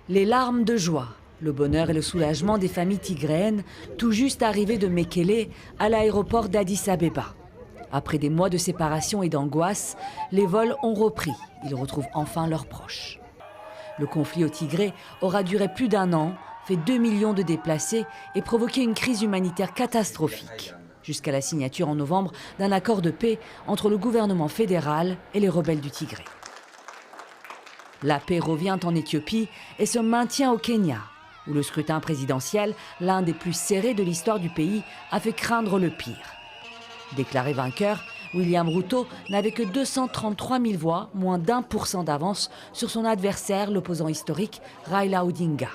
Les larmes de joie, le bonheur et le soulagement des familles tigréennes, tout juste arrivées de Mekele à l'aéroport d'Addis Abeba. Après des mois de séparation et d'angoisse, les vols ont repris. Ils retrouvent enfin leurs proches. Le conflit au Tigré aura duré plus d'1 an, fait 2 millions de déplacés et provoqué une crise humanitaire catastrophique, jusqu'à la signature en novembre d'un accord de paix entre le gouvernement fédéral et les rebelles du Tigré. La paix revient en Éthiopie et se maintient au Kenya, où le scrutin présidentiel, l'un des plus serrés de l'histoire du pays, a fait craindre le pire. Déclaré vainqueur, William Ruto n'avait que 233 000 voix, moins d'1% d'avance sur son adversaire, l'opposant historique Raila Odinga.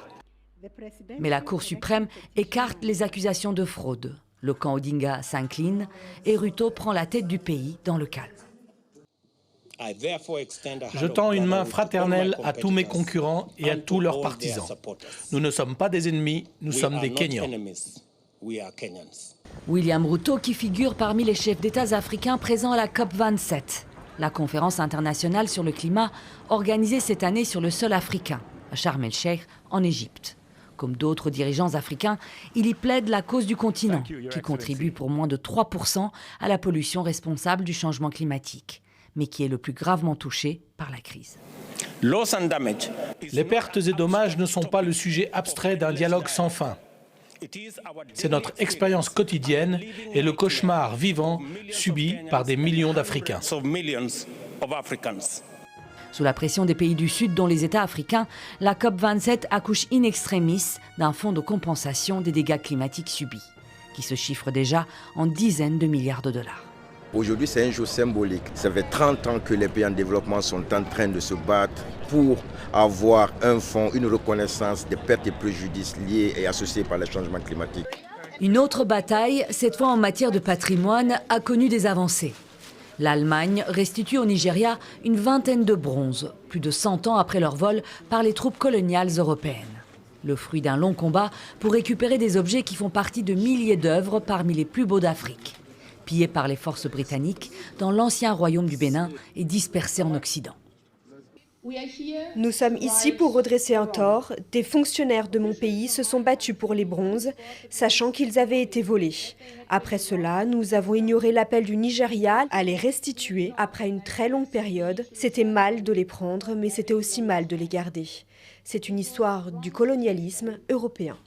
Mais la Cour suprême écarte les accusations de fraude. Le camp Odinga s'incline et Ruto prend la tête du pays dans le calme. Je tends une main fraternelle à tous mes concurrents et à tous leurs partisans. Nous ne sommes pas des ennemis, nous sommes des Kenyans. William Ruto qui figure parmi les chefs d'État africains présents à la COP27, la conférence internationale sur le climat organisée cette année sur le sol africain, à Sharm el-Sheikh, en Égypte. Comme d'autres dirigeants africains, il y plaide la cause du continent, qui contribue pour moins de 3% à la pollution responsable du changement climatique, mais qui est le plus gravement touché par la crise. Les pertes et dommages ne sont pas le sujet abstrait d'un dialogue sans fin. C'est notre expérience quotidienne et le cauchemar vivant subi par des millions d'Africains. Sous la pression des pays du Sud, dont les États africains, la COP27 accouche in extremis d'un fonds de compensation des dégâts climatiques subis, qui se chiffre déjà en dizaines de milliards de dollars. Aujourd'hui, c'est un jour symbolique. Ça fait 30 ans que les pays en développement sont en train de se battre pour avoir un fonds, une reconnaissance des pertes et préjudices liés et associés par le changement climatique. Une autre bataille, cette fois en matière de patrimoine, a connu des avancées. L'Allemagne restitue au Nigeria une vingtaine de bronzes, plus de 100 ans après leur vol par les troupes coloniales européennes. Le fruit d'un long combat pour récupérer des objets qui font partie de milliers d'œuvres parmi les plus beaux d'Afrique, pillés par les forces britanniques dans l'ancien royaume du Bénin et dispersés en Occident. Nous sommes ici pour redresser un tort. Des fonctionnaires de mon pays se sont battus pour les bronzes, sachant qu'ils avaient été volés. Après cela, nous avons ignoré l'appel du Nigeria à les restituer après une très longue période. C'était mal de les prendre, mais c'était aussi mal de les garder. C'est une histoire du colonialisme européen.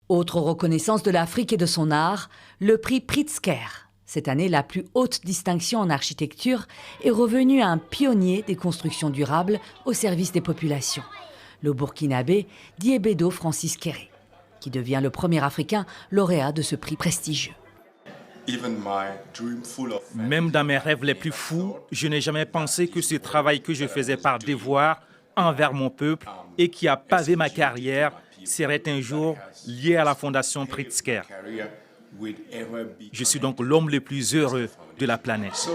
Autre reconnaissance de l'Afrique et de son art, le prix Pritzker. Cette année, la plus haute distinction en architecture est revenue à un pionnier des constructions durables au service des populations, le Burkinabé Diébedo Francis Kéré, qui devient le premier Africain lauréat de ce prix prestigieux. Même dans mes rêves les plus fous, je n'ai jamais pensé que ce travail que je faisais par devoir envers mon peuple et qui a pavé ma carrière serait un jour lié à la fondation Pritzker. Je suis donc l'homme le plus heureux de la planète.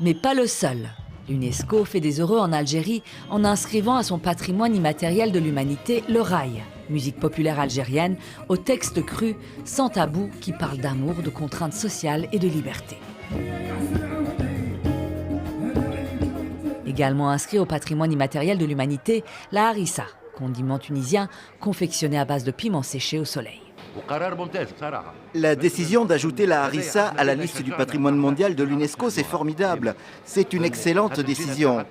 Mais pas le seul. L'UNESCO fait des heureux en Algérie en inscrivant à son patrimoine immatériel de l'humanité le raï, musique populaire algérienne, au texte cru, sans tabou, qui parle d'amour, de contraintes sociales et de liberté. Également inscrit au patrimoine immatériel de l'humanité, la harissa, condiment tunisien confectionné à base de piments séchés au soleil. La décision d'ajouter la harissa à la liste du patrimoine mondial de l'UNESCO, c'est formidable. C'est une excellente décision.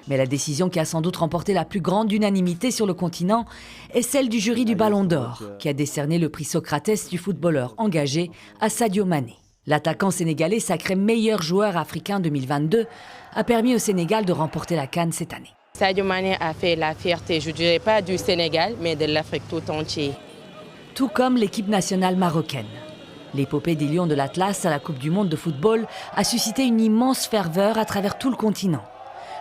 Mais la décision qui a sans doute remporté la plus grande unanimité sur le continent est celle du jury du Ballon d'Or, qui a décerné le prix Socrates du footballeur engagé à Sadio Mané. L'attaquant sénégalais sacré meilleur joueur africain 2022 a permis au Sénégal de remporter la CAN cette année. Sadio Mané a fait la fierté, je ne dirais pas du Sénégal, mais de l'Afrique tout entière. Tout comme l'équipe nationale marocaine. L'épopée des Lions de l'Atlas à la Coupe du Monde de football a suscité une immense ferveur à travers tout le continent,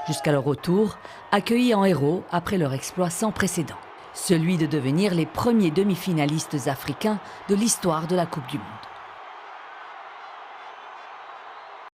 jusqu'à leur retour, accueillis en héros après leur exploit sans précédent, celui de devenir les premiers demi-finalistes africains de l'histoire de la Coupe du Monde.